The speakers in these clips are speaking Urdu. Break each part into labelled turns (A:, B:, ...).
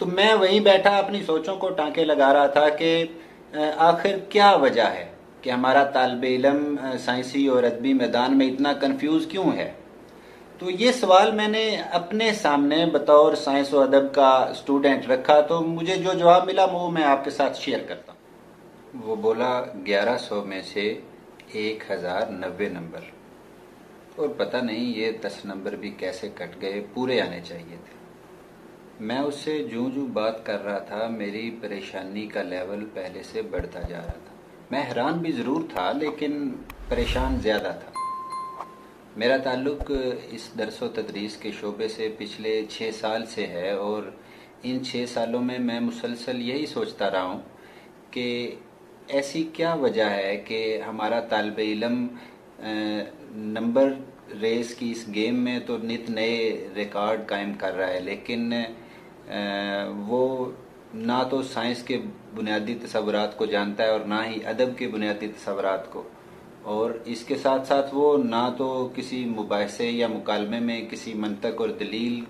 A: تو میں وہیں بیٹھا اپنی سوچوں کو ٹانکے لگا رہا تھا کہ آخر کیا وجہ ہے کہ ہمارا طالب علم سائنسی اور ادبی میدان میں اتنا کنفیوز کیوں ہے. تو یہ سوال میں نے اپنے سامنے بطور سائنس و ادب کا اسٹوڈنٹ رکھا، تو مجھے جو جواب ملا وہ میں آپ کے ساتھ شیئر کرتا ہوں. وہ بولا 1100 میں سے 1090 نمبر، اور پتہ نہیں یہ 10 نمبر بھی کیسے کٹ گئے، پورے آنے چاہیے تھے. میں اس سے جوں بات کر رہا تھا میری پریشانی کا لیول پہلے سے بڑھتا جا رہا تھا. میں حیران بھی ضرور تھا لیکن پریشان زیادہ تھا. میرا تعلق اس درس و تدریس کے شعبے سے پچھلے 6 سال سے ہے، اور ان 6 سالوں میں مسلسل یہی سوچتا رہا ہوں کہ ایسی کیا وجہ ہے کہ ہمارا طالب علم نمبر ریس کی اس گیم میں تو نت نئے ریکارڈ قائم کر رہا ہے، لیکن وہ نہ تو سائنس کے بنیادی تصورات کو جانتا ہے اور نہ ہی ادب کے بنیادی تصورات کو، اور اس کے ساتھ ساتھ وہ نہ تو کسی مباحثے یا مکالمے میں کسی منطق اور دلیل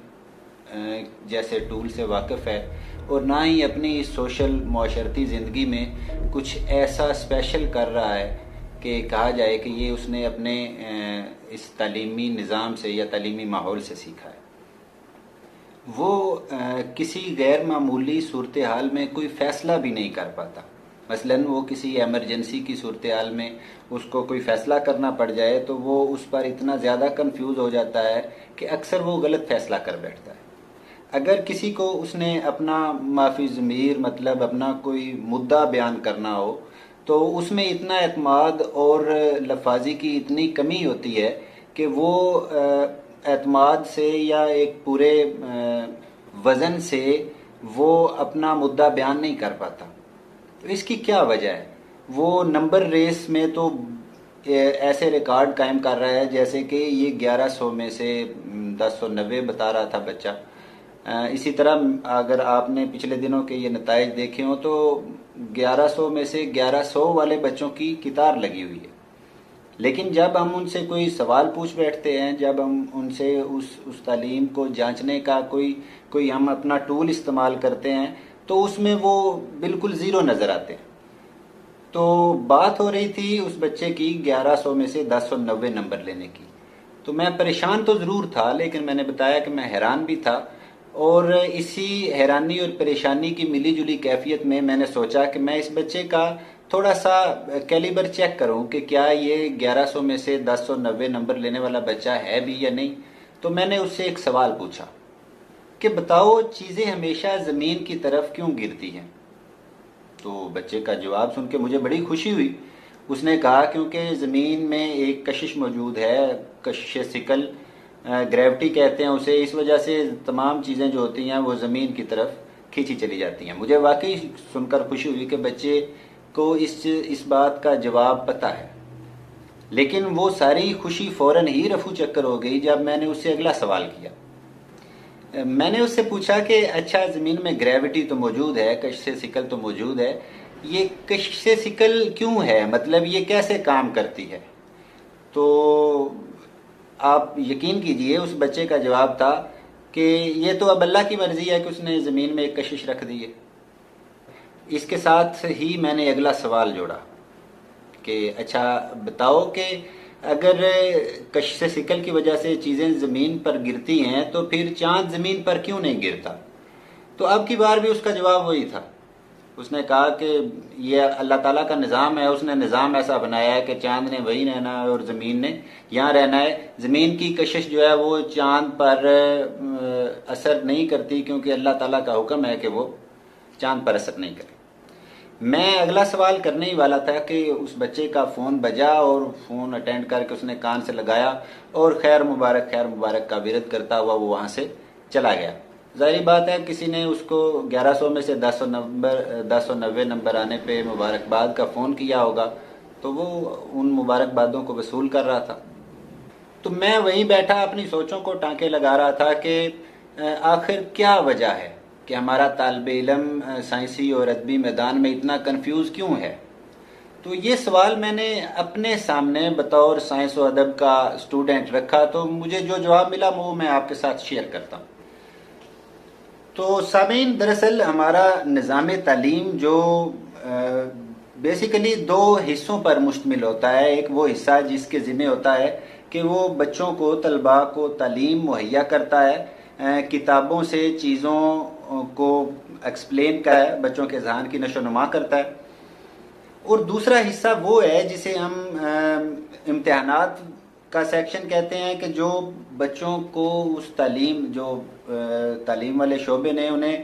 A: جیسے ٹول سے واقف ہے، اور نہ ہی اپنی سوشل معاشرتی زندگی میں کچھ ایسا اسپیشل کر رہا ہے کہ کہا جائے کہ یہ اس نے اپنے اس تعلیمی نظام سے یا تعلیمی ماحول سے سیکھا ہے. وہ کسی غیر معمولی صورتحال میں کوئی فیصلہ بھی نہیں کر پاتا. مثلاً وہ کسی ایمرجنسی کی صورتحال میں اس کو کوئی فیصلہ کرنا پڑ جائے تو وہ اس پر اتنا زیادہ کنفیوز ہو جاتا ہے کہ اکثر وہ غلط فیصلہ کر بیٹھتا ہے. اگر کسی کو اس نے اپنا معافی ضمیر مطلب اپنا کوئی مدعا بیان کرنا ہو تو اس میں اتنا اعتماد اور لفاظی کی اتنی کمی ہوتی ہے کہ وہ اعتماد سے یا ایک پورے وزن سے وہ اپنا مدعا بیان نہیں کر پاتا. تو اس کی کیا وجہ ہے؟ وہ نمبر ریس میں تو ایسے ریکارڈ قائم کر رہا ہے جیسے کہ یہ 1100 میں سے 1090 بتا رہا تھا بچہ. اسی طرح اگر آپ نے پچھلے دنوں کے یہ نتائج دیکھے ہوں تو 1100 میں سے 1100 والے بچوں کی قطار لگی ہوئی ہے. لیکن جب ہم ان سے کوئی سوال پوچھ بیٹھتے ہیں، جب ہم ان سے اس تعلیم کو جانچنے کا کوئی ہم اپنا ٹول استعمال کرتے ہیں تو اس میں وہ بالکل زیرو نظر آتے ہیں. تو بات ہو رہی تھی اس بچے کی 1100 میں سے 1090 نمبر لینے کی. تو میں پریشان تو ضرور تھا، لیکن میں نے بتایا کہ میں حیران بھی تھا، اور اسی حیرانی اور پریشانی کی ملی جلی کیفیت میں نے سوچا کہ میں اس بچے کا تھوڑا سا کیلیبر چیک کروں کہ کیا یہ 1100 میں سے 1090 نمبر لینے والا بچہ ہے بھی یا نہیں. تو میں نے اس سے ایک سوال پوچھا کہ بتاؤ چیزیں ہمیشہ زمین کی طرف کیوں گرتی ہیں؟ تو بچے کا جواب سن کے مجھے بڑی خوشی ہوئی. اس نے کہا کیونکہ زمین میں ایک کشش موجود ہے، کشش ثقل، گریوٹی کہتے ہیں اسے. اس وجہ سے تمام چیزیں جو ہوتی ہیں وہ زمین کی طرف کھینچی چلی جاتی ہیں. مجھے واقعی سن کر خوشی ہوئی کہ بچے کو اس بات کا جواب پتہ ہے. لیکن وہ ساری خوشی فوراً ہی رفو چکر ہو گئی جب میں نے اس سے اگلا سوال کیا. میں نے اس سے پوچھا کہ اچھا زمین میں گریوٹی تو موجود ہے، کشش ثقل تو موجود ہے، یہ کشش ثقل کیوں ہے؟ مطلب یہ کیسے کام کرتی ہے؟ تو آپ یقین کیجئے اس بچے کا جواب تھا کہ یہ تو اب اللہ کی مرضی ہے کہ اس نے زمین میں ایک کشش رکھ دی ہے. اس کے ساتھ ہی میں نے اگلا سوال جوڑا کہ اچھا بتاؤ کہ اگر کشش ثقل کی وجہ سے چیزیں زمین پر گرتی ہیں تو پھر چاند زمین پر کیوں نہیں گرتا؟ تو اب کی بار بھی اس کا جواب وہی تھا. اس نے کہا کہ یہ اللہ تعالیٰ کا نظام ہے، اس نے نظام ایسا بنایا ہے کہ چاند نے وہی رہنا ہے اور زمین نے یہاں رہنا ہے. زمین کی کشش جو ہے وہ چاند پر اثر نہیں کرتی کیونکہ اللہ تعالیٰ کا حکم ہے کہ وہ چاند پر اثر نہیں کرے. میں اگلا سوال کرنے ہی والا تھا کہ اس بچے کا فون بجا، اور فون اٹینڈ کر کے اس نے کان سے لگایا اور خیر مبارک کا ورد کرتا ہوا وہ وہاں سے چلا گیا. ظاہری بات ہے کسی نے اس کو 1100 میں سے 1090 نمبر آنے پہ مبارکباد کا فون کیا ہوگا، تو وہ ان مبارکبادوں کو وصول کر رہا تھا. تو میں وہیں بیٹھا اپنی سوچوں کو ٹانکے لگا رہا تھا کہ آخر کیا وجہ ہے کہ ہمارا طالب علم سائنسی اور ادبی میدان میں اتنا کنفیوز کیوں ہے. تو یہ سوال میں نے اپنے سامنے بطور سائنس و ادب کا اسٹوڈنٹ رکھا، تو مجھے جو جواب ملا وہ میں آپ کے ساتھ شیئر کرتا ہوں. تو سامعین، دراصل ہمارا نظام تعلیم جو بیسیکلی دو حصوں پر مشتمل ہوتا ہے. ایک وہ حصہ جس کے ذمہ ہوتا ہے کہ وہ بچوں کو، طلباء کو تعلیم مہیا کرتا ہے، کتابوں سے چیزوں کو ایکسپلین کرتا ہے، بچوں کے ذہن کی نشو و نما کرتا ہے. اور دوسرا حصہ وہ ہے جسے ہم امتحانات کا سیکشن کہتے ہیں، کہ جو بچوں کو اس تعلیم والے شعبے نے انہیں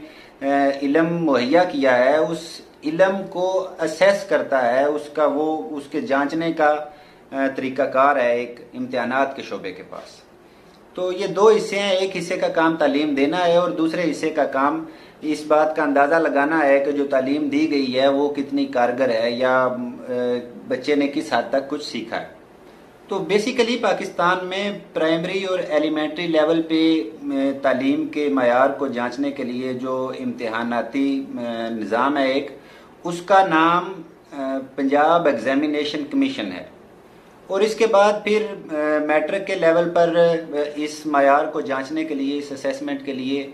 A: علم مہیا کیا ہے، اس علم کو اسیس کرتا ہے، اس کے جانچنے کا طریقہ کار ہے ایک امتحانات کے شعبے کے پاس. تو یہ دو حصے ہیں. ایک حصے کا کام تعلیم دینا ہے، اور دوسرے حصے کا کام اس بات کا اندازہ لگانا ہے کہ جو تعلیم دی گئی ہے وہ کتنی کارگر ہے، یا بچے نے کس حد تک کچھ سیکھا ہے. تو بیسیکلی پاکستان میں پرائمری اور ایلیمنٹری لیول پہ تعلیم کے معیار کو جانچنے کے لیے جو امتحاناتی نظام ہے ایک، اس کا نام پنجاب ایگزامینیشن کمیشن ہے. اور اس کے بعد پھر میٹرک کے لیول پر اس معیار کو جانچنے کے لیے، اس اسیسمنٹ کے لیے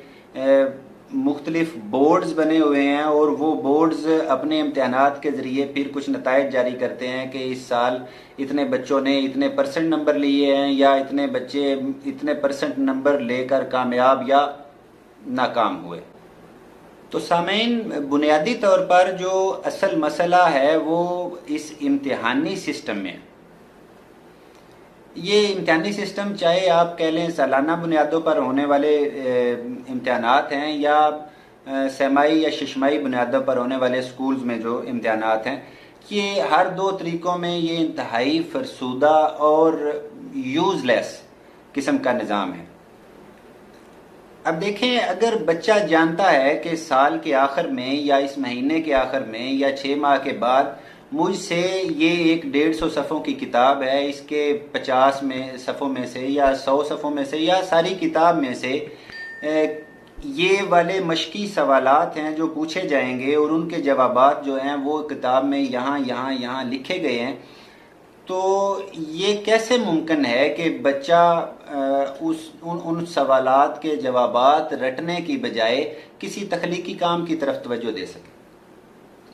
A: مختلف بورڈز بنے ہوئے ہیں، اور وہ بورڈز اپنے امتحانات کے ذریعے پھر کچھ نتائج جاری کرتے ہیں کہ اس سال اتنے بچوں نے اتنے پرسنٹ نمبر لیے ہیں، یا اتنے بچے اتنے پرسنٹ نمبر لے کر کامیاب یا ناکام ہوئے. تو سامعین، بنیادی طور پر جو اصل مسئلہ ہے وہ اس امتحانی سسٹم میں. یہ امتحانی سسٹم چاہے آپ کہہ لیں سالانہ بنیادوں پر ہونے والے امتحانات ہیں، یا سہمائی یا ششمائی بنیادوں پر ہونے والے سکولز میں جو امتحانات ہیں، یہ ہر دو طریقوں میں یہ انتہائی فرسودہ اور یوز لیس قسم کا نظام ہے. اب دیکھیں، اگر بچہ جانتا ہے کہ سال کے آخر میں، یا اس مہینے کے آخر میں، یا 6 ماہ کے بعد مجھ سے یہ ایک 150 صفحوں کی کتاب ہے، اس کے 50 صفحوں میں سے، یا 100 صفحوں میں سے، یا ساری کتاب میں سے یہ والے مشقی سوالات ہیں جو پوچھے جائیں گے، اور ان کے جوابات جو ہیں وہ کتاب میں یہاں لکھے گئے ہیں. تو یہ کیسے ممکن ہے کہ بچہ ان سوالات کے جوابات رٹنے کی بجائے کسی تخلیقی کام کی طرف توجہ دے سکے؟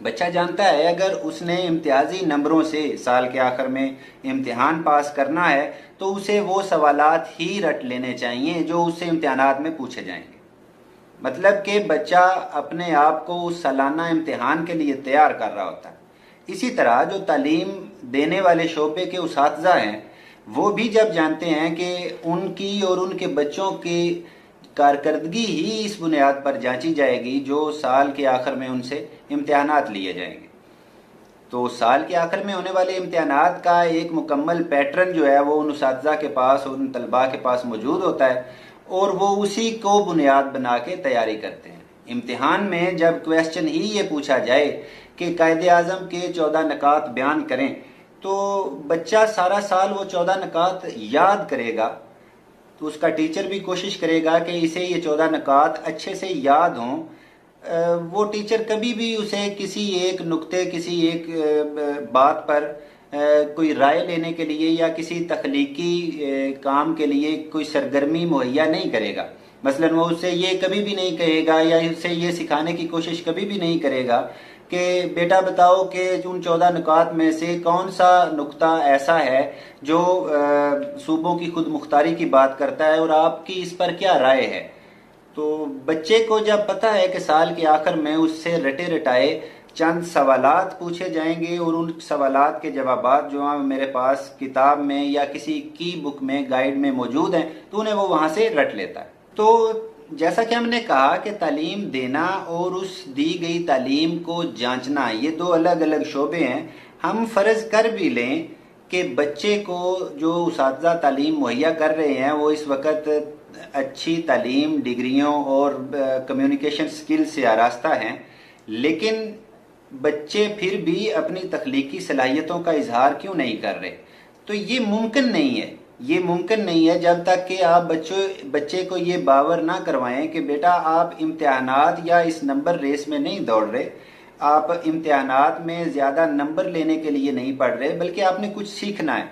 A: بچہ جانتا ہے اگر اس نے امتیازی نمبروں سے سال کے آخر میں امتحان پاس کرنا ہے تو اسے وہ سوالات ہی رٹ لینے چاہیے جو اس سے امتحانات میں پوچھے جائیں گے. مطلب کہ بچہ اپنے آپ کو اس سالانہ امتحان کے لیے تیار کر رہا ہوتا ہے. اسی طرح جو تعلیم دینے والے شعبے کے اساتذہ ہیں، وہ بھی جب جانتے ہیں کہ ان کی اور ان کے بچوں کی کارکردگی ہی اس بنیاد پر جانچی جائے گی جو سال کے آخر میں ان سے امتحانات لیے جائیں گے، تو سال کے آخر میں ہونے والے امتحانات کا ایک مکمل پیٹرن جو ہے وہ ان اساتذہ کے پاس اور ان طلباء کے پاس موجود ہوتا ہے، اور وہ اسی کو بنیاد بنا کے تیاری کرتے ہیں. امتحان میں جب کویسچن ہی یہ پوچھا جائے کہ قائد اعظم کے 14 نکات بیان کریں، تو بچہ سارا سال وہ 14 نکات یاد کرے گا، تو اس کا ٹیچر بھی کوشش کرے گا کہ اسے یہ 14 نکات اچھے سے یاد ہوں. وہ ٹیچر کبھی بھی اسے کسی ایک نقطے، کسی ایک بات پر کوئی رائے لینے کے لیے یا کسی تخلیقی کام کے لیے کوئی سرگرمی مہیا نہیں کرے گا. مثلا وہ اس سے یہ کبھی بھی نہیں کہے گا یا اس سے یہ سکھانے کی کوشش کبھی بھی نہیں کرے گا کہ بیٹا بتاؤ کہ ان 14 نکات میں سے کون سا نقطہ ایسا ہے جو صوبوں کی خود مختاری کی بات کرتا ہے اور آپ کی اس پر کیا رائے ہے. تو بچے کو جب پتہ ہے کہ سال کے آخر میں اس سے رٹے رٹائے چند سوالات پوچھے جائیں گے اور ان سوالات کے جوابات جو ہیں میرے پاس کتاب میں یا کسی کی بک میں، گائیڈ میں موجود ہیں، تو انہیں وہ وہاں سے رٹ لیتا ہے. تو جیسا کہ ہم نے کہا کہ تعلیم دینا اور اس دی گئی تعلیم کو جانچنا یہ دو الگ الگ شعبے ہیں. ہم فرض کر بھی لیں کہ بچے کو جو اساتذہ تعلیم مہیا کر رہے ہیں وہ اس وقت اچھی تعلیم، ڈگریوں اور کمیونیکیشن سکل سے آراستہ ہیں، لیکن بچے پھر بھی اپنی تخلیقی صلاحیتوں کا اظہار کیوں نہیں کر رہے؟ تو یہ ممکن نہیں ہے. یہ ممکن نہیں ہے جب تک کہ آپ بچے کو یہ باور نہ کروائیں کہ بیٹا آپ امتحانات یا اس نمبر ریس میں نہیں دوڑ رہے، آپ امتحانات میں زیادہ نمبر لینے کے لیے نہیں پڑھ رہے، بلکہ آپ نے کچھ سیکھنا ہے.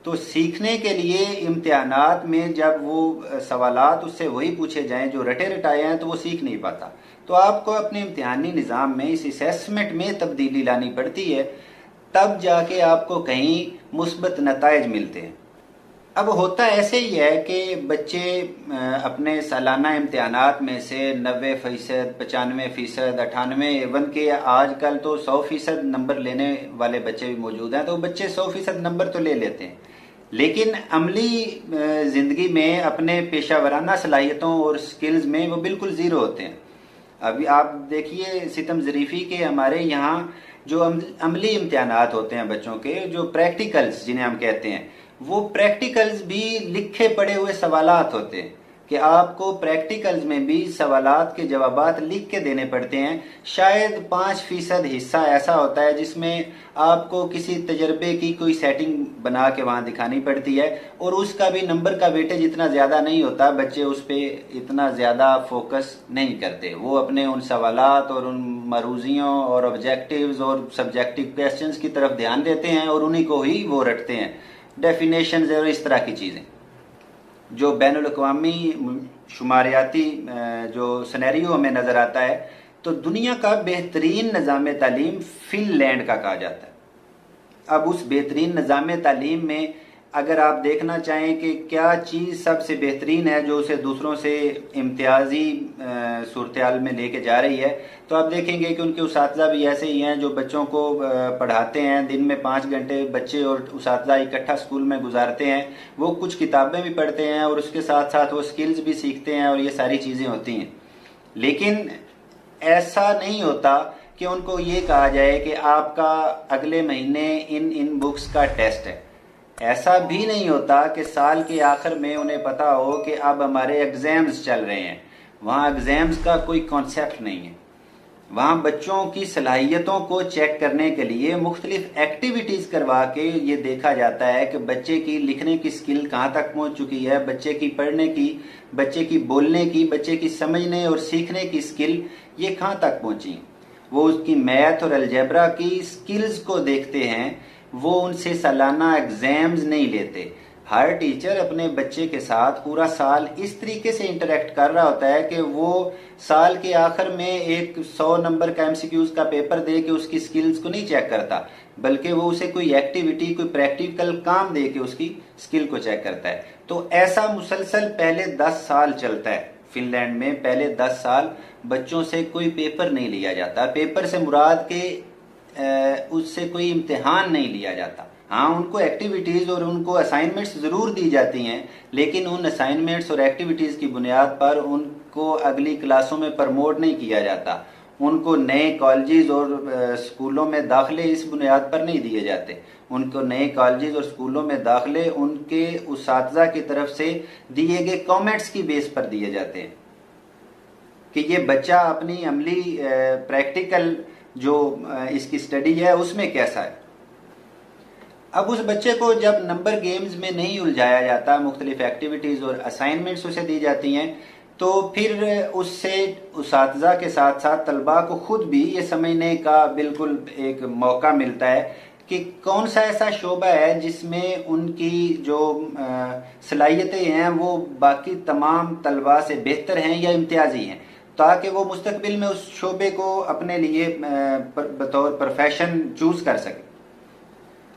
A: تو سیکھنے کے لیے امتحانات میں جب وہ سوالات اس سے وہی پوچھے جائیں جو رٹے رٹائے ہیں تو وہ سیکھ نہیں پاتا. تو آپ کو اپنے امتحانی نظام میں اس اسیسمنٹ میں تبدیلی لانی پڑتی ہے، تب جا کے آپ کو کہیں مثبت نتائج ملتے ہیں. اب ہوتا ایسے ہی ہے کہ بچے اپنے سالانہ امتحانات میں سے 90%، 95%، 98، ایون کہ آج کل تو 100% نمبر لینے والے بچے بھی موجود ہیں، تو بچے 100% نمبر تو لے لیتے ہیں، لیکن عملی زندگی میں اپنے پیشہ ورانہ صلاحیتوں اور سکلز میں وہ بالکل زیرو ہوتے ہیں. ابھی آپ دیکھیے ستم ظریفی کے ہمارے یہاں جو عملی امتحانات ہوتے ہیں بچوں کے، جو پریکٹیکلز جنہیں ہم کہتے ہیں، وہ پریکٹیکلز بھی لکھے پڑے ہوئے سوالات ہوتے ہیں کہ آپ کو پریکٹیکلز میں بھی سوالات کے جوابات لکھ کے دینے پڑتے ہیں. شاید 5% حصہ ایسا ہوتا ہے جس میں آپ کو کسی تجربے کی کوئی سیٹنگ بنا کے وہاں دکھانی پڑتی ہے، اور اس کا بھی نمبر کا ویٹیج اتنا زیادہ نہیں ہوتا، بچے اس پہ اتنا زیادہ فوکس نہیں کرتے، وہ اپنے ان سوالات اور ان مروزیوں اور آبجیکٹیوز اور سبجیکٹیو کویسچنز کی طرف دھیان دیتے ہیں اور انہی کو ہی وہ رٹتے ہیں، ڈیفینیشنز اور اس طرح کی چیزیں. جو بین الاقوامی شماریاتی جو سینیریو ہمیں نظر آتا ہے، تو دنیا کا بہترین نظام تعلیم فن لینڈ کا کہا جاتا ہے. اب اس بہترین نظام تعلیم میں اگر آپ دیکھنا چاہیں کہ کیا چیز سب سے بہترین ہے جو اسے دوسروں سے امتیازی صورتحال میں لے کے جا رہی ہے، تو آپ دیکھیں گے کہ ان کے اساتذہ بھی ایسے ہی ہیں جو بچوں کو پڑھاتے ہیں. دن میں 5 گھنٹے بچے اور اساتذہ اکٹھا اسکول میں گزارتے ہیں، وہ کچھ کتابیں بھی پڑھتے ہیں اور اس کے ساتھ ساتھ وہ سکلز بھی سیکھتے ہیں اور یہ ساری چیزیں ہوتی ہیں. لیکن ایسا نہیں ہوتا کہ ان کو یہ کہا جائے کہ آپ کا اگلے مہینے ان بکس کا ٹیسٹ ہے. ایسا بھی نہیں ہوتا کہ سال کے آخر میں انہیں پتا ہو کہ اب ہمارے ایگزامز چل رہے ہیں. وہاں ایگزامز کا کوئی کانسیپٹ نہیں ہے. وہاں بچوں کی صلاحیتوں کو چیک کرنے کے لیے مختلف ایکٹیویٹیز کروا کے یہ دیکھا جاتا ہے کہ بچے کی لکھنے کی سکل کہاں تک پہنچ چکی ہے، بچے کی پڑھنے کی، بچے کی بولنے کی، بچے کی سمجھنے اور سیکھنے کی سکل یہ کہاں تک پہنچی. وہ اس کی میتھ اور الجبرا کی سکلز کو دیکھتے ہیں، وہ ان سے سالانہ ایگزامز نہیں لیتے. ہر ٹیچر اپنے بچے کے ساتھ پورا سال اس طریقے سے انٹریکٹ کر رہا ہوتا ہے کہ وہ سال کے آخر میں ایک 100 نمبر کا MCQs کا پیپر دے کے اس کی سکلز کو نہیں چیک کرتا، بلکہ وہ اسے کوئی ایکٹیویٹی، کوئی پریکٹیکل کام دے کے اس کی سکل کو چیک کرتا ہے. تو ایسا مسلسل پہلے 10 سال چلتا ہے. فن لینڈ میں پہلے 10 سال بچوں سے کوئی پیپر نہیں لیا جاتا. پیپر سے مراد کہ اس سے کوئی امتحان نہیں لیا جاتا. ہاں، ان کو ایکٹیویٹیز اور ان کو اسائنمنٹس ضرور دی جاتی ہیں، لیکن ان اسائنمنٹس اور ایکٹیویٹیز کی بنیاد پر ان کو اگلی کلاسوں میں پرموٹ نہیں کیا جاتا. ان کو نئے کالجز اور اسکولوں میں داخلے اس بنیاد پر نہیں دیے جاتے. ان کو نئے کالجز اور اسکولوں میں داخلے ان کے اساتذہ کی طرف سے دیے گئے کامنٹس کی بیس پر دیے جاتے ہیں کہ یہ بچہ اپنی عملی پریکٹیکل جو اس کی سٹڈی ہے اس میں کیسا ہے. اب اس بچے کو جب نمبر گیمز میں نہیں الجھایا جاتا، مختلف ایکٹیویٹیز اور اسائنمنٹس اسے دی جاتی ہیں، تو پھر اس سے اساتذہ کے ساتھ ساتھ طلباء کو خود بھی یہ سمجھنے کا بالکل ایک موقع ملتا ہے کہ کون سا ایسا شعبہ ہے جس میں ان کی جو صلاحیتیں ہیں وہ باقی تمام طلباء سے بہتر ہیں یا امتیازی ہیں، تاکہ وہ مستقبل میں اس شعبے کو اپنے لیے بطور پروفیشن چوز کر سکے.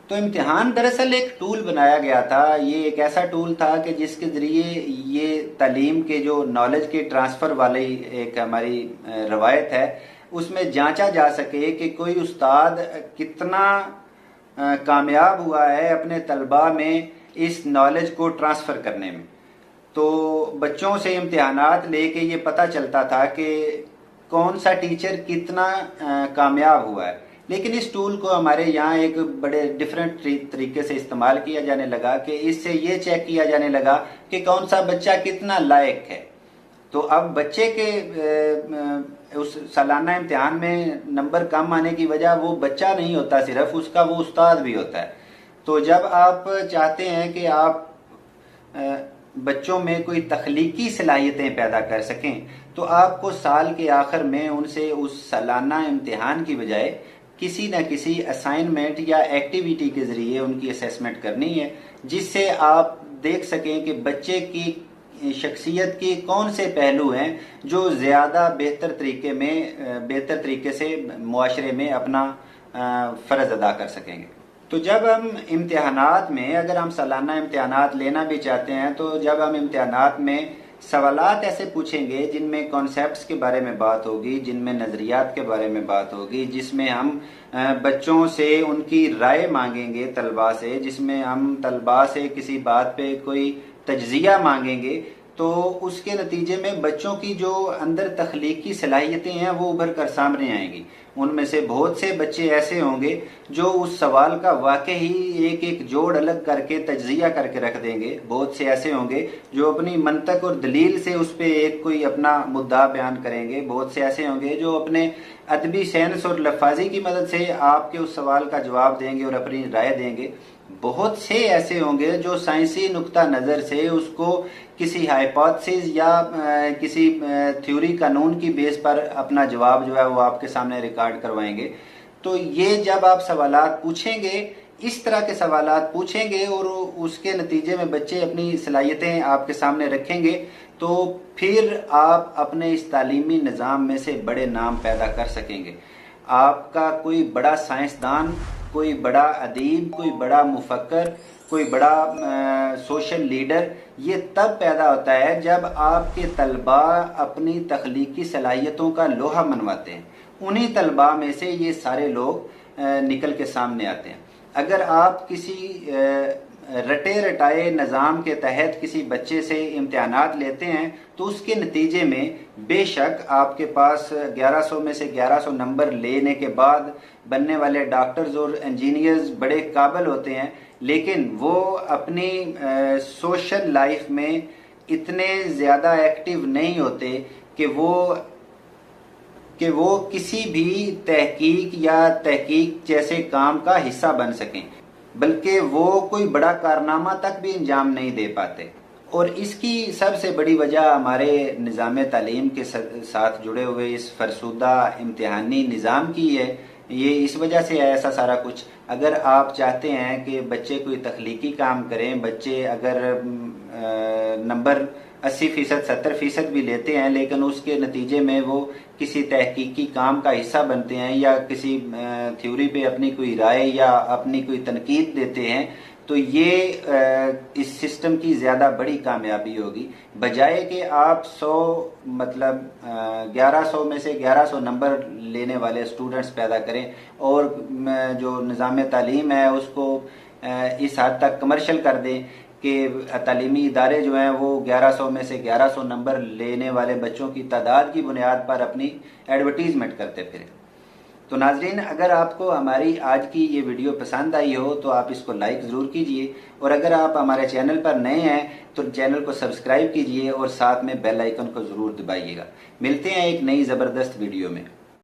A: تو امتحان دراصل ایک ٹول بنایا گیا تھا. یہ ایک ایسا ٹول تھا کہ جس کے ذریعے یہ تعلیم کے جو نالج کے ٹرانسفر والی ایک ہماری روایت ہے اس میں جانچا جا سکے کہ کوئی استاد کتنا کامیاب ہوا ہے اپنے طلباء میں اس نالج کو ٹرانسفر کرنے میں. تو بچوں سے امتحانات لے کے یہ پتہ چلتا تھا کہ کون سا ٹیچر کتنا کامیاب ہوا ہے. لیکن اس ٹول کو ہمارے یہاں ایک بڑے ڈیفرنٹ طریقے سے استعمال کیا جانے لگا کہ اس سے یہ چیک کیا جانے لگا کہ کون سا بچہ کتنا لائق ہے. تو اب بچے کے اس سالانہ امتحان میں نمبر کم آنے کی وجہ وہ بچہ نہیں ہوتا صرف، اس کا وہ استاد بھی ہوتا ہے. تو جب آپ چاہتے ہیں کہ آپ بچوں میں کوئی تخلیقی صلاحیتیں پیدا کر سکیں، تو آپ کو سال کے آخر میں ان سے اس سالانہ امتحان کی بجائے کسی نہ کسی اسائنمنٹ یا ایکٹیویٹی کے ذریعے ان کی اسیسمنٹ کرنی ہے، جس سے آپ دیکھ سکیں کہ بچے کی شخصیت کے کون سے پہلو ہیں جو زیادہ بہتر طریقے سے معاشرے میں اپنا فرض ادا کر سکیں گے۔ تو جب ہم امتحانات میں، اگر ہم سالانہ امتحانات لینا بھی چاہتے ہیں، تو جب ہم امتحانات میں سوالات ایسے پوچھیں گے جن میں کانسیپٹس کے بارے میں بات ہوگی، جن میں نظریات کے بارے میں بات ہوگی، جس میں ہم بچوں سے ان کی رائے مانگیں گے، طلباء سے، جس میں ہم طلباء سے کسی بات پہ کوئی تجزیہ مانگیں گے، تو اس کے نتیجے میں بچوں کی جو اندر تخلیقی صلاحیتیں ہیں وہ ابھر کر سامنے آئیں گی۔ ان میں سے بہت سے بچے ایسے ہوں گے جو اس سوال کا واقعی ایک ایک جوڑ الگ کر کے تجزیہ کر کے رکھ دیں گے، بہت سے ایسے ہوں گے جو اپنی منطق اور دلیل سے اس پہ ایک کوئی اپنا مدعا بیان کریں گے، بہت سے ایسے ہوں گے جو اپنے ادبی سینس اور لفاظی کی مدد سے آپ کے اس سوال کا جواب دیں گے اور اپنی رائے دیں گے، بہت سے ایسے ہوں گے جو سائنسی نقطہ نظر سے اس کو کسی ہائپوتھسز یا کسی تھیوری قانون کی بیس پر اپنا جواب جو ہے وہ آپ کے سامنے ریکارڈ کروائیں گے۔ تو یہ جب آپ سوالات پوچھیں گے، اس طرح کے سوالات پوچھیں گے اور اس کے نتیجے میں بچے اپنی صلاحیتیں آپ کے سامنے رکھیں گے، تو پھر آپ اپنے اس تعلیمی نظام میں سے بڑے نام پیدا کر سکیں گے۔ آپ کا کوئی بڑا سائنسدان، کوئی بڑا ادیب، کوئی بڑا مفکر، کوئی بڑا سوشل لیڈر یہ تب پیدا ہوتا ہے جب آپ کے طلباء اپنی تخلیقی صلاحیتوں کا لوہا منواتے ہیں۔ انہی طلباء میں سے یہ سارے لوگ نکل کے سامنے آتے ہیں۔ اگر آپ کسی رٹے رٹائے نظام کے تحت کسی بچے سے امتحانات لیتے ہیں تو اس کے نتیجے میں بے شک آپ کے پاس 1100 میں سے 1100 نمبر لینے کے بعد بننے والے ڈاکٹرز اور انجینئرز بڑے قابل ہوتے ہیں، لیکن وہ اپنی سوشل لائف میں اتنے زیادہ ایکٹیو نہیں ہوتے کہ وہ کسی بھی تحقیق یا تحقیق جیسے کام کا حصہ بن سکیں، بلکہ وہ کوئی بڑا کارنامہ تک بھی انجام نہیں دے پاتے۔ اور اس کی سب سے بڑی وجہ ہمارے نظام تعلیم کے ساتھ جڑے ہوئے اس فرسودہ امتحانی نظام کی ہے۔ یہ اس وجہ سے ہے ایسا سارا کچھ۔ اگر آپ چاہتے ہیں کہ بچے کوئی تخلیقی کام کریں، بچے اگر نمبر 80%، 70% بھی لیتے ہیں لیکن اس کے نتیجے میں وہ کسی تحقیقی کام کا حصہ بنتے ہیں یا کسی تھیوری پہ اپنی کوئی رائے یا اپنی کوئی تنقید دیتے ہیں، تو یہ اس سسٹم کی زیادہ بڑی کامیابی ہوگی، بجائے کہ آپ 1100 میں سے 1100 نمبر لینے والے اسٹوڈنٹس پیدا کریں اور جو نظام تعلیم ہے اس کو اس حد تک کمرشل کر دیں کہ تعلیمی ادارے جو ہیں وہ 1100 میں سے 1100 نمبر لینے والے بچوں کی تعداد کی بنیاد پر اپنی ایڈورٹیزمنٹ کرتے پھریں۔ تو ناظرین، اگر آپ کو ہماری آج کی یہ ویڈیو پسند آئی ہو تو آپ اس کو لائک ضرور کیجئے، اور اگر آپ ہمارے چینل پر نئے ہیں تو چینل کو سبسکرائب کیجئے اور ساتھ میں بیل آئیکن کو ضرور دبائیے گا۔ ملتے ہیں ایک نئی زبردست ویڈیو میں۔